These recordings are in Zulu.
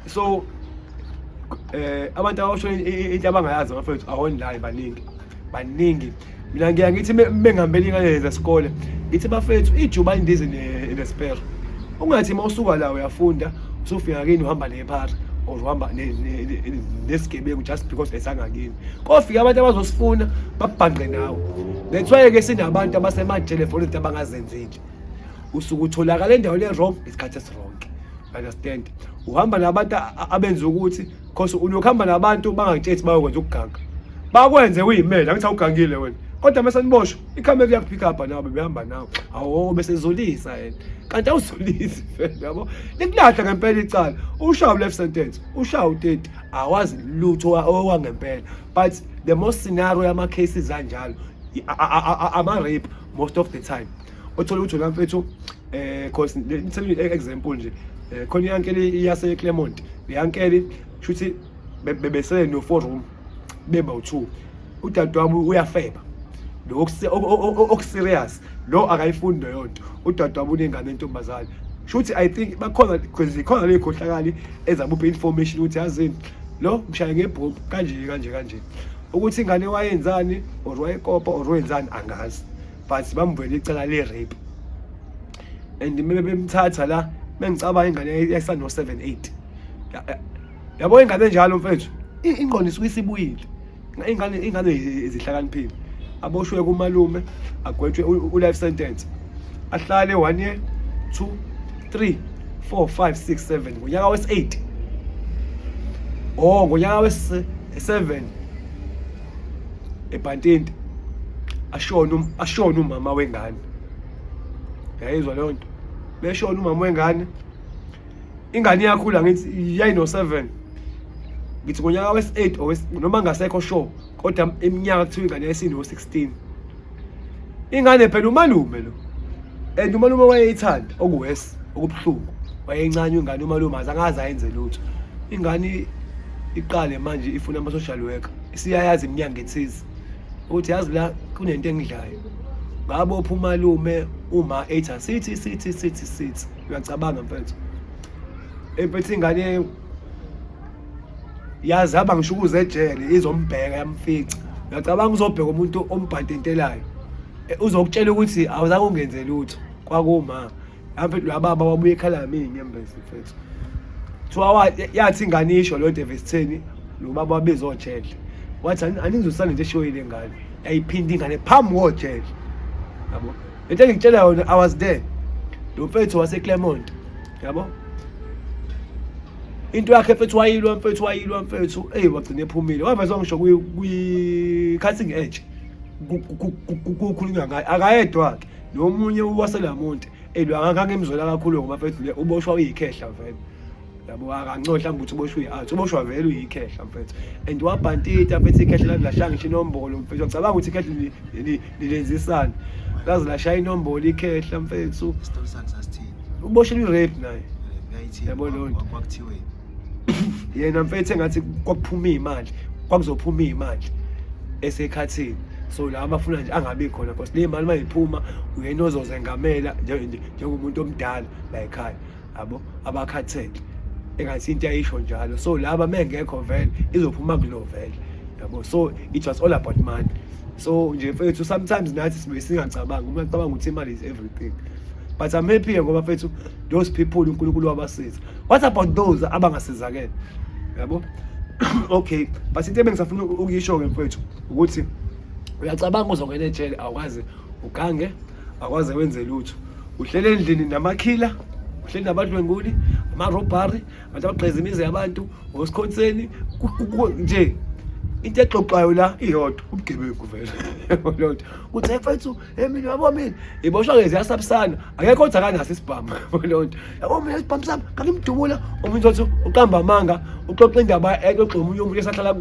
So abantu abasho into abangayazi bafethu online baningi mina ngiyathi mengihambela ingane zesikole ngithi bafethu ijuba indize nespare ungathi mawusuka la uyafunda usufika kini uhamba nephara or uhamba nesigebengu just because esangakini kofika abantu abazosifuna babhanqe nawe that's why ke sinabantu abasematelefoni abangazenzile usuku utholakala endaweni wrong isikhathi eswrong understand uhamba nabantu abenza ukuthi because unokuhamba nabantu bangakutshela bayokwenza ukuganga bakwenze uyimela ngithi awugangile wena kodwa mase niboshwe ikhamera iyakupick up nawe behamba nawe awu bese zolisa yena kanti awuzolisi yabo likulahla ngempela icala ushawu left sentence ushawu 30 awazi lutho owangempela but the most scenario yama cases anjalo ama rape most of the time uthola ukuthi la mfethu because ngitshela example nje khona iyankele yase Clermont iyankele shuthi bebesele no 4 room beba u2 udadewabo uyafeba lo okuserious lo akayifundi yonke udadewabo unengane entombazane shuthi I think bakhona because ikhona le khohlakali ezabupha information ukuthi yazini lo mshaya ngebhomu kanje ukuthi ingane wayenzani or wayekopa or wenzani angazi but bambwele icala le rape and bemthatha la bengicabanga ingane yesano 7-8 yabo ingane njalo mfethu ingqondo isibuyile ingane izihlakaniphile aboshwe kumalume agwetshwe u-life sentence ahlale 1 year 2 3 4 5 6 7 ngonyaka wes8 ngonyaka wes7 eBantindi ashona umama wengane yayizwa leyo nto beshona umama wengane ingane yakhula ngithi yayino 7 ngithi ngonyaka wes8 noma ngasekho show kodwa eminyaka kuthiwa ingane yesino 16 ingane phela umalume lo and umalume wayeyithanda okuwesi okubhlungu wayeyincane ingane umalume azangaza ayenze lutho ingane iqale manje ifuna ama social worker isiyayazi iminyanga ethize ukuthi yazi la kunento engidlayo ngabopha umalume uma 8 sithi uyacabanga mfethu empethe ingane yazi hamba ngishukuza ejele izombheka yamfica uyacabanga uzobheka umuntu ombhantentelayo uzokutshela ukuthi awuzange ungenze lutho kwakuma mfethu lababa wabuye ekhala yami nyembezi mfethu thiwa yathi ingane isho lo nto evesitheni lo baba wabezojele wathi anizosana nje eshoyile ngane yayiphinde ingane phambi kojele yabo into engikutshela yona I was there lo mfethu wase Clermont yabo into yakhe mfethu wayilwa mfethu wagcina ephumile waveza ngisho kwi cutting edge kukhulunywa ngaye akayedwa ke nomunye waselamonti angeke emzola kakhulu ngoba mfethu le uboshwa uyikhehla vele yabo akancohla ukuthi uboshwe i-art uboshwa vele uyikhehla mfethu and wabhantita mfethu ikhehla ladlashanga ngisho inombolo mfethu ngicabanga ukuthi ikhehla lilenzisana lazi lashaya inombolo ikhehla mfethu uboshwe i-rape naye yabo lonto kwakuthiwe yena mfethu engathi kwakuphuma imali kwakuzophuma imali esekhathini so la abafuna nje angabi khona because le mali mayiphuma uyena ozozengamela njengomuntu omdala la ekhaya yabo abakhathele engathi into ayisho njalo so laba mengekho vele izophuma kulo vele yabo so it was all about money so nje mfethu sometimes nathi sibe singacabanga uma ucabanga ukuthi imali is everything but I'm happy ngoba mfethu those people uNkulunkulu wabasiza. What about those abangasizakela yabo okay but into engisafuna ukuyisho ke mfethu ukuthi uyacabanga uzongena ejele awukaze ugange akwaze wenze lutho uhlele endlini namakhila uhlele nabadlwenguli ama-robbery abantu abagqeza imizi yabantu ngosikhonseni nje into exoxayo la iyodwa ubugebengu vele lonto kuthi mfethu mina yabo mina iboshwa ke ziyasabisana akekho kodwa kanaso isibhamu lonto yabo mina isibhamu sami ngimdubula umuntu othi uqamba amanga uxoxa indaba exoxa umunye umuntu esahlala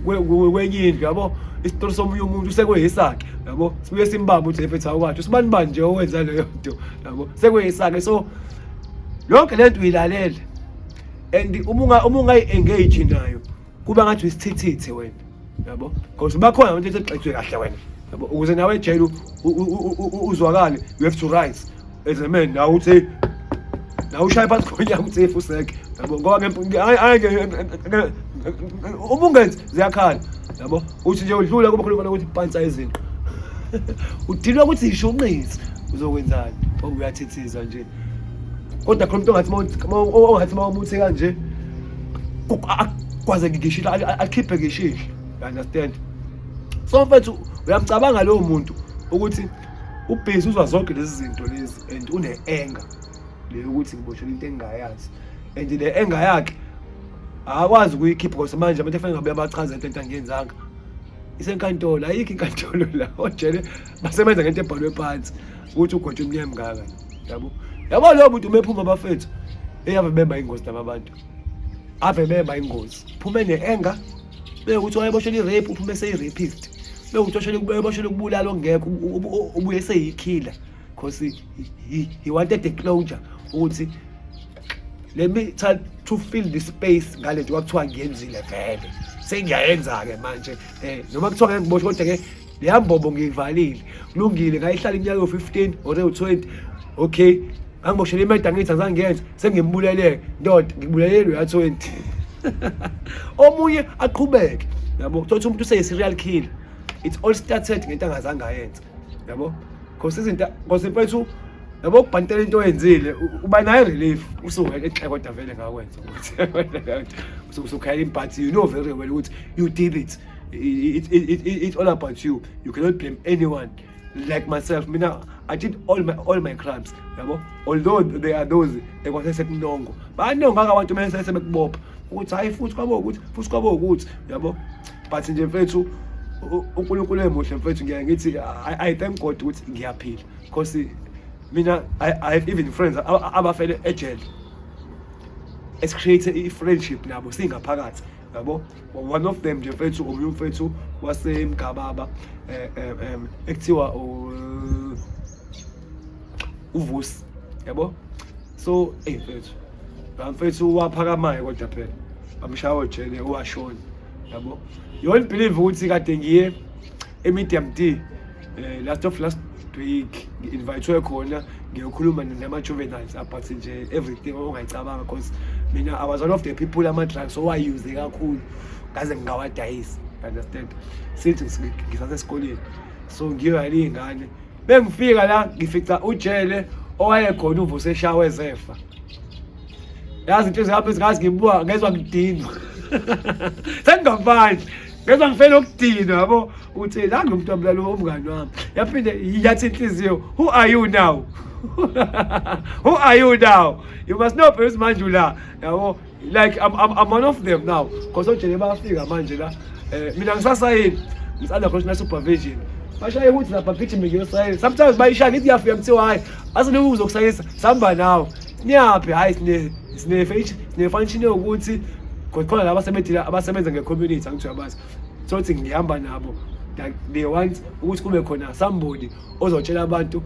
kwenyindlu yabo isitori somunye umuntu sekweyisakhe yabo sibuye simbamba uthi mfethu awukwathi usibani banje owenza leyo nto yabo sekweyisakhe so lonke lento uyilalele and uma ungayi-engage nayo kuba ngathi isithithithi wena yabo because bakhona abantu exexwe kahle wena yabo ukuze nawe ejele uzwakale you have to rise as a man now uthi na ushaya phansi khona uthi useke yabo ngoba ubungenzi ziyakhala yabo uthi nje udlula kuba khona ukuthi ipansa izinqa udilwa ukuthi ishonqisi uzokwenzani uyathethiza nje kodwa khona umuntu ongathi mawumuthi kanje kwaze ngishila akhiphe ngishilo you understand so mfethu uyamcabanga lowo muntu ukuthi ubhizi uzwa zonke lezi zinto lezi and une-anger le ukuthi ngiboshela into engingayazi and le anger yakhe akwazi ukuyikhipha because manje abantu efanele ngabe abachaza into angiyenzanga isenkantolo ayikho inkantolo la ojele basebenza ngento ebhalwe phansi ukuthi ugotshe umnyama ngaka yabo lowo muntu umephuma bafethu eyave bemba ingozi nabantu ave bemba ingozi phume ne-anger bekuthi wayeboshela i-rape uphume seyi-rapist bekuthi wayeboshela ukubulala okungekho ubuye seyikhila because he wanted a closure ukuthi let me try to fill the space ngale nto kwakuthiwa ngiyenzile vele sengiyayenza-ke manje noma kuthiwa ngeke ngiboshwe kodwa-ke leyambobo ngiyivalile kulungile ngayihlala iminyaka yo-15 or ewu-20 okay angiboshela imeda angithi angizangiyenza sengimbuleleke ndoda ngibulelelwe ya-20 omunye aqhubeke yabo thothi umuntu useye-serial killer it all started ngento angazange ayenza yabo because izinto mfethu yabo ukubhantela into oyenzile uba nayo relief usuke kodwa vele ngakwenza ukuthi usukhala impathy you know very well ukuthi you did it. It's all about you. You cannot blame anyone. Like myself, mina I did all my crimes yabo although there are those ekwasesekunongo banonga abantu mase sebekubopha ukuthi hayi futhi kwabo ukuthi yabo but nje mfethu uNkulunkulu emuhle mfethu ngiyathi I thank God ukuthi ngiyaphila because mina I have even friends abafele ejele it's created a friendship nabo singaphakathi yabo one of them nje mfethu umfethu wasemgababa ekuthiwa uvusi yabo so mfethu waphakamayo kodwa phela bamshawa ejele washona yabo you won't believe ukuthi kade ngiye eMedium D last week invite khona ngiyokhuluma nama-juveniles about nje everything ongayicabanga because mina I was one of the people ama-drugs owayuse kakhulu ngaze ngingawadayisi understand sithi ngisasesikoleni so ngiyali ingane bengifika la ngifica ujele owayekhona uvusa eshawa ezefa yazi into ezihapha ezingazi ngibuka ngezwa ngidinwa sengingavanje ngezwa ngifela ukudinwa yabo uthi la ngumuntu wamlalo omngani wami yaphinde yathi inhliziyo who are you now who are you now you must know because manje la yabo like I'm one of them now because ojele bafika manje la mina ngisasayini ngisanda cross supervision bashaye ukuthi lapha gijima ngiyosayina sometimes bayishaya nithi yafika mthiwa hayi asinoku uzokusayisa samba nawo niyaphi hayi sine function ukuthi khona laba abasebenza nge-community angithi uyabazi sothi ngihamba nabo they want ukuthi kube khona somebody ozotshela abantu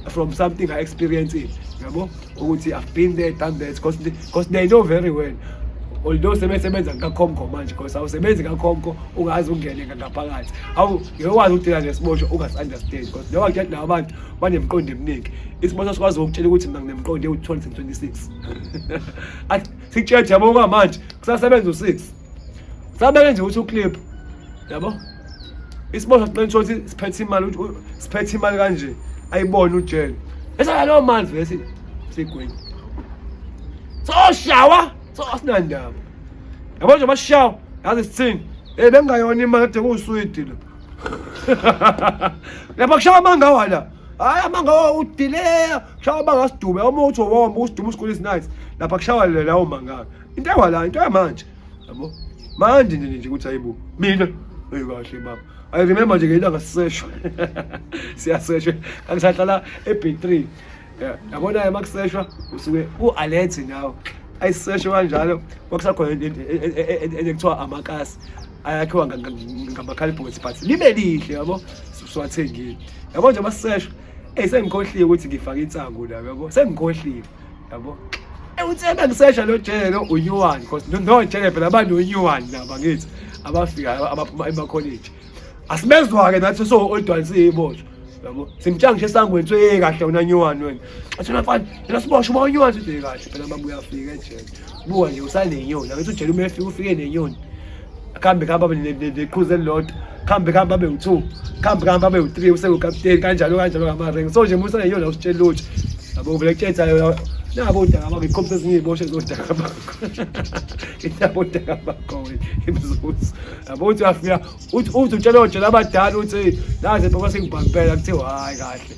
from something I experienced it yabo ukuthi I've been there done that because they know very well although sebenza ngakhomko manje because awusebenzi ngakhomko ungazi ungene ngaphakathi ngiyokwazi ukudila nesibosho ungasunderstand because noma ngiyathi laba bantu banemqondo eminingi isibosho sikwazi ukutshela ukuthi mina nginemqondo ewu-2026 athi sikutshela yabo kwamanje kusasebenza u6 sabeke nje ukuthi uclip yabo isibosho siqinisa ukuthi siphethe imali kanje ayibone ujele esala lo mali vese sigwini so shawa so asinandaba yabo nje bashawa yazi sithini bengayona imali kade kuswidi lo lapha kushawa mangawa la hayi amangawa udileya kushawa bangasidube uma uthi womba usiduma usikole isinight lapha kushawa lawo mangaka into ewala into yamanje yabo manje nje ukuthi ayibo mina kahle baba I remember nje ngelanga siseshwa siyaseshwa kangisahlala eB3 yabona emakuseshwa usuke ualert nawo ayiseshwa kanjalo kwakusakhona ekuthiwa amakasi ayakhiwa ngamakhalibhothi but libe lihle yabo siwathengile yabo nje basisheshwa sengikhohliwe ukuthi ngifake insangu la yabo sengikhohliwe yabo uthemba ngisesha lo jele lo unyuwani because no jele phela abantu unyuwani laba ngithi abafika ema college asibezwa ke nathi so old ones siyiboshwa yabo simtshangishe esangweni tshwe kahle unanyuwani wena athina mfana yena siboshwe ubanyuwani sithi kahle phela baba uyafika ejele buka nje usanenyoni angithi ujele uma ufike nenyoni kambe babe neqhuze elilodwa kambe babe u2 kambe babe u3 usengukapteni kanjalo ngamarengi so nje musa nenyoni awusitshela lutho yabo vele kuthetha nabo udaka bakho ikhompse ezingiboshe zodaka bakho itabo udaka bakho imzuzu yabo uthi afika uthi utshela ojela abadala uthi naze baba sengibhampela kuthiwa hayi kahle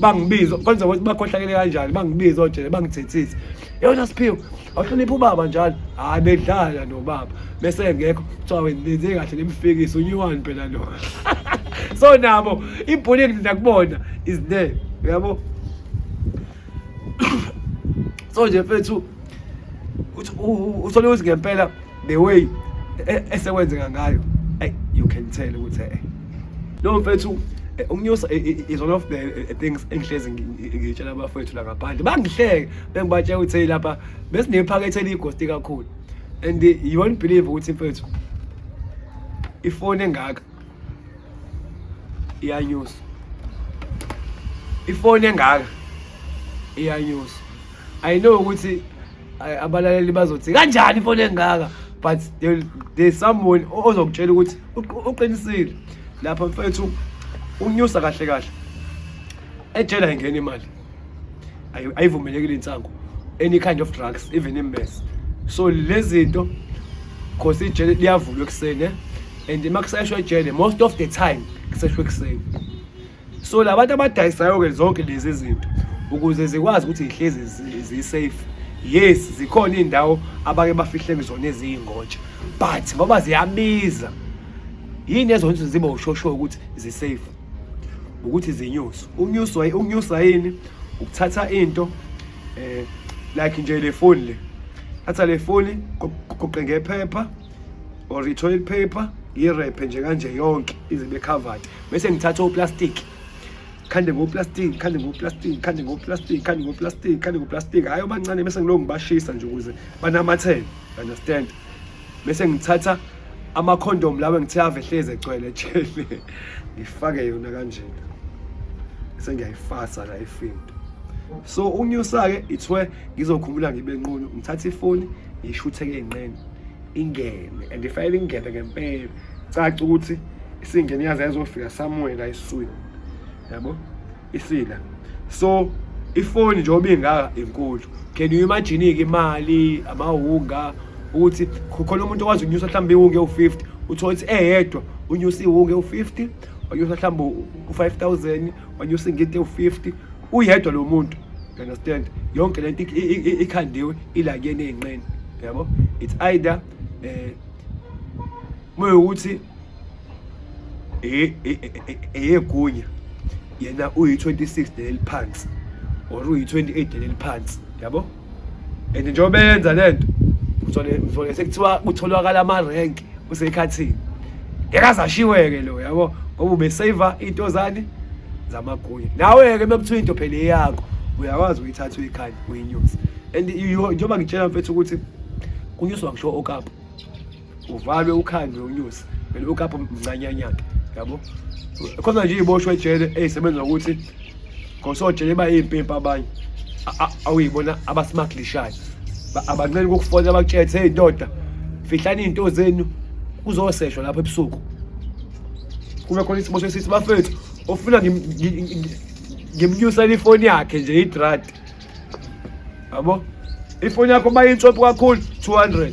bangibiza kwenza ukuthi bakhohlakele kanjani bangibiza ojele bangithethise yona Siphiwe awuhlonipha ubaba njalo hayi bedlala nobaba bese ngekho kuthiwa wenze kahle lemfikisi unyuwani phela lo so nabo ibhuleki ndakubona is there yabo so nje mfethu uthole ukuthi ngempela the way esekwenzeka ngayo you can tell ukuthi lo mfethu ukunyusa is one of the things engihlezi ngitshela abafethu la ngaphandle bangihleke bengibatshela ukuthi lapha besinephakethe eligosti kakhulu and you won't believe ukuthi mfethu ifone engaka iyanyusa ifone engaka iyanyusa I know ukuthi abalaleli bazothi kanjani ifone engaka but there's someone ozokutshela ukuthi uqinisile lapha mfethu unyusa kahle kahle ejela ingena imali ayivumelekile insango any kind of drugs even immess so lezinto cause ijele liyavulwa eksene and makusashwa ejele most of the time kusashwa eksene so labantu abadayisayo ke zonke lezi zinto ukuze zikwazi ukuthi ihlezi zi-safe yes zikhona indawo abake bafihle kuzona eziyingotsha but ngoba ziyabiza yini ezonto ziba ushosho ukuthi zi-safe ukuthi zinyuso unyusa yini ukuthatha into like nje le phone le thatha le phone goqe ngephepha or toilet paper irep nje kanje yonke izibe covered bese ngithatha oplastic khande ngoplastic hayo bancane bese ngiloko ngibashisa nje ukuze banamathele understand bese ngithatha ama condom lawe ngithe ave hleze egcwele ejele ngifake yona kanjena bese ngiyayifasa la efindo so unyusa ke ithwe ngizokhumbula ngibe nqunu ngithatha ifoni ngishuthe ke enqeni ingene and ifile ingene ngempela caca ukuthi isingene yaze yazofika somewhere la eswini yabo isila so ifoni nje obingaka inkulu can you imagine ke imali amahunga ukuthi kukhona umuntu okwazi unyusa mhlambe ihunge u50 uthola ukuthi eyedwa unyusa ihunge u50 wanyusa mhlambe u5000 wanyusa ingidi u50 uyedwa lo muntu you understand yonke lento ikhandiwe ila kuyena enqeni yabo it's either ukuthi egunya yena uyi26 deliphansi or uyi28 deliphansi yabo and njengoba yenza lento uthole sekuthiwa utholakala ama rank usekhathini ekazashiweke lo yabo ngoba ube saver into zani zamagunya nawe ke mekuthiwa into phela yakho uyakwazi uyithatha uyikhani uyinyusa and njengoba ngitshela mfethu ukuthi kunyuswa ngisho okapha uvalwe ukhandwe unyusa phela okapha mncanyanyana yabo khona nje iboshwe ejele eyisebenza ukuthi ngosojele bayimpimpa abanye awuyibona abasmacklishayo abancane ukufona abakuthethe hey ndoda fihlani into zenu kuzoseshwa lapha ebusuku kube khona isiboshwe sithi bafethu ofuna ngimnyusa ifoni yakhe nje idrad yabo ifoni yakho bayintshopho kakhulu 200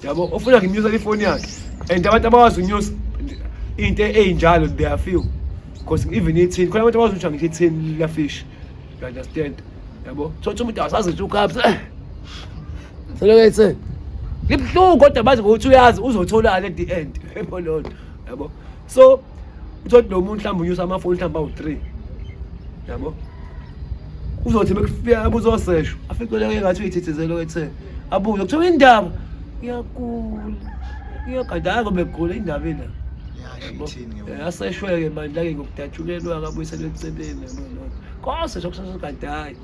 yabo ofuna ngimnyusa ifoni yakhe and abantu abawazi unyusa into enjalo they are few because even ithini khona abantu abawazi ukuthi ngithini la fish you understand yabo thothi umuntu asazi ukuthi ukapsa selokethe ngibhlungu kodwa bathi ukuthi uyazi uzotholana at the end ebolona yabo so uthi lo muntu mhlawumbe unyusa amafoni mhlawumbe awu3 yabo uzothi bekufika abuzoseshwa afikeleke ngathi uyithithizelo kethe abuze kuthiwa indaba iyakula iyakadala ngobe gqula indaba ina yaseshweke manje la ke ngokudatshulelwa kabuyisela emsebenzini yabo kose sokusasa kadala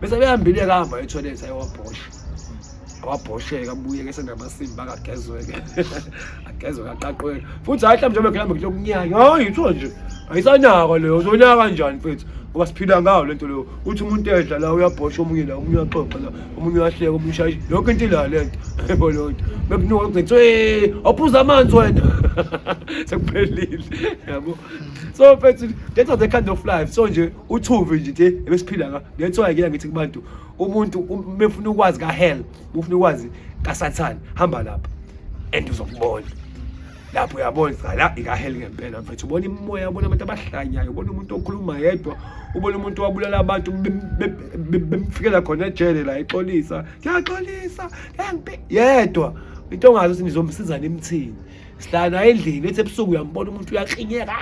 bese behambile kahamba etoilet ayewabhosha awabhosheka abuye ke senamasimba akagezwe-ke agezwe kaqaqwela futhi hayi mhlawumbe njengoba ngihambe kulokunyaka hayi yitho nje ayisanaka leyo uzonyaka kanjani mfethu ngoba siphila ngayo lento leyo uthi umuntu edla la uyabhosha omunye la omunye uyaxoxa la omunye uyahleka omunye ushaya yonke into ila lento yebo lonto bekunuka kuthi awuphuza amanzi wena sekuphelile yabo so mfethu that's the kind of life so nje uthuve nje ebesiphila nga letho ayike ngithi kubantu umuntu mefuna ukwazi ka hell ufuna ukwazi ka Satan hamba lapha and uzokubona lapho uyabona la ika hell ngempela mfethu ubona imimoya ubona abantu abahlanyayo ubona umuntu okhuluma yedwa ubona umuntu wabulala abantu bemfikela khona ejele la ixolisa ngiyaxolisa yedwa into ongazo sinizomsiza nemthini sihlala endlini ethi ebusuku uyambona umuntu uyakhinyeka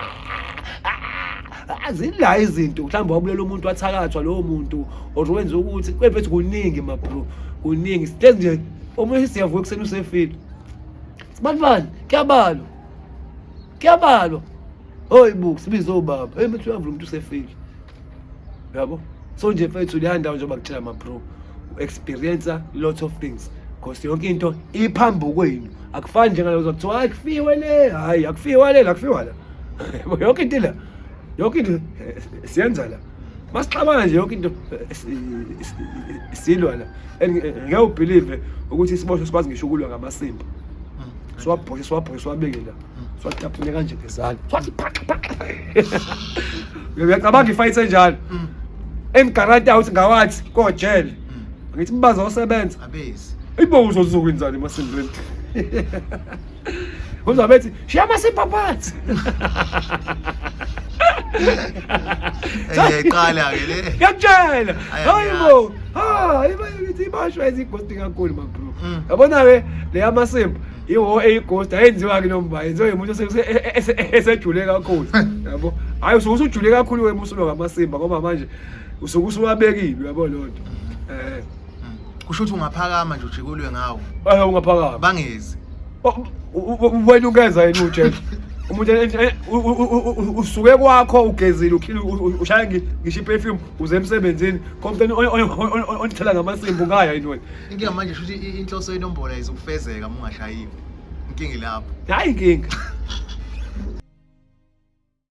azila izinto mhlawumbe wabulela umuntu wathakathwa lowo muntu owenza ukuthi kwemfethu kuningi mabro kuningi sihlezi nje omunye siyavuka kuseni usefile sibanibani kuyabalwa hoyi buku sibizo ubaba mfethu uyavula umuntu usefile yabo so nje mfethu liyandawo njengoba ngitshela mabro experience lot of things because yonke into iphambi kwenu akufani njengalezo kuthiwa akufiwe le hayi akufiwa le akufiwa la yonke into la yonke into siyenza la masixabana nje yonke into silwa la ngeke ubelieve ukuthi isiboshwe sikwazi ngisho ukulwa ngamasimba swabhoshe swabeke la swataphune kanje ngezandla swathi uyacabanga ifight enjalo emgarage house ngawathi ko jail ngithi mbaza osebenza abezi ibo uzozokwenzani emasimbeni uzabethi shiya amasimba phansi eyiqala ke le ngiyakutshela hayibo hayi ibashwa ezighosti kakhulu mabro yabona ke le amasimba iwo eyighost ayenziwa ke nomba yenziwa umuntu esejule kakhulu yabo hayi usujule kakhulu wemusulo ngamasimba ngoba manje usuwabekile uyabo lonto kusho ukuthi ungaphakama nje ujikulwe ngawo ungaphakama bangezi wena ungeza yini utshela umuntu usuke kwakho ugezile ukhila ushaya ngisho perfume uze emsebenzini kompeni onithela ngamasimba ungaya yini wena inkinga manje futhi inhloso yenombolo ayizukufezeka uma ungashayiwe inkinga lapho hayi inkinga